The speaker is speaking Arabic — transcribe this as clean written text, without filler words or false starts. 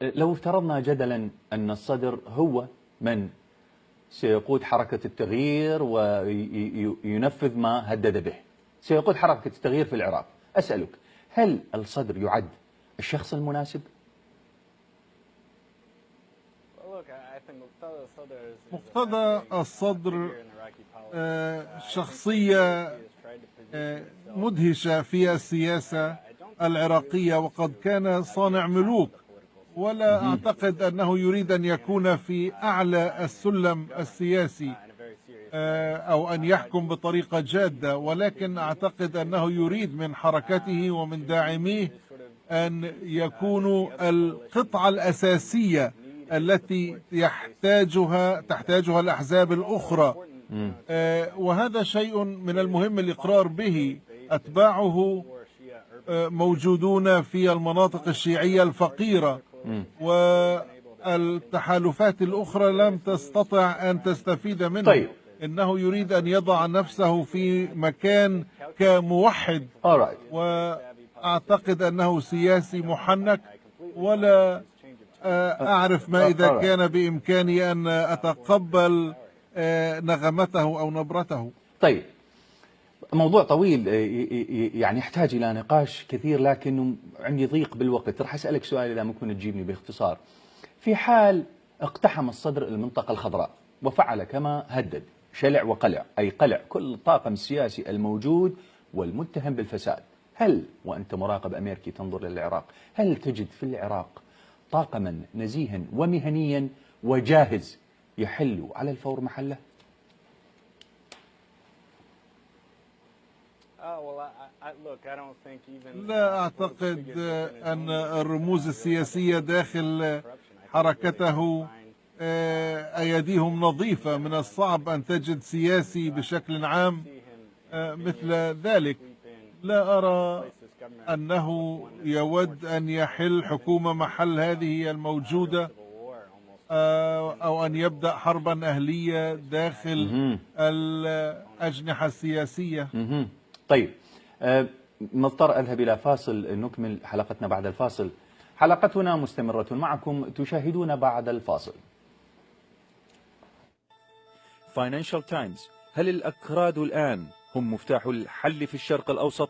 لو افترضنا جدلا أن الصدر هو من سيقود حركة التغيير وينفذ ما هدد به، سيقود حركة التغيير في العراق، أسألك هل الصدر يعد الشخص المناسب؟ مقتدى الصدر شخصية مدهشة في السياسة العراقية، وقد كان صانع ملوك، ولا أعتقد أنه يريد أن يكون في أعلى السلم السياسي أو أن يحكم بطريقة جادة، ولكن أعتقد أنه يريد من حركته ومن داعميه أن يكونوا القطعة الأساسية التي تحتاجها الأحزاب الأخرى، وهذا شيء من المهم الإقرار به. أتباعه موجودون في المناطق الشيعية الفقيرة، والتحالفات الأخرى لم تستطع أن تستفيد منه. طيب. إنه يريد أن يضع نفسه في مكان كموحد، وأعتقد أنه سياسي محنك، ولا أعرف ما إذا كان بإمكاني أن أتقبل نغمته أو نبرته. طيب، موضوع طويل يعني يحتاج إلى نقاش كثير، لكن عندي ضيق بالوقت. راح أسألك سؤال إذا ممكن تجيبني باختصار. في حال اقتحم الصدر المنطقة الخضراء وفعل كما هدد، شلع وقلع، أي قلع كل الطاقم السياسي الموجود والمتهم بالفساد، هل وأنت مراقب أمريكي تنظر للعراق، هل تجد في العراق طاقما نزيها ومهنيا وجاهز يحل على الفور محله؟ لا أعتقد أن الرموز السياسية داخل حركته أيديهم نظيفة. من الصعب أن تجد سياسي بشكل عام مثل ذلك. لا أرى أنه يود أن يحل حكومة محل هذه الموجودة، أو أن يبدأ حربا أهلية داخل الأجنحة السياسية. طيب، مضطر أذهب إلى فاصل، نكمل حلقتنا بعد الفاصل. حلقتنا مستمرة معكم، تشاهدون بعد الفاصل. فاينانشال تايمز: هل الأكراد الآن هم مفتاح الحل في الشرق الأوسط؟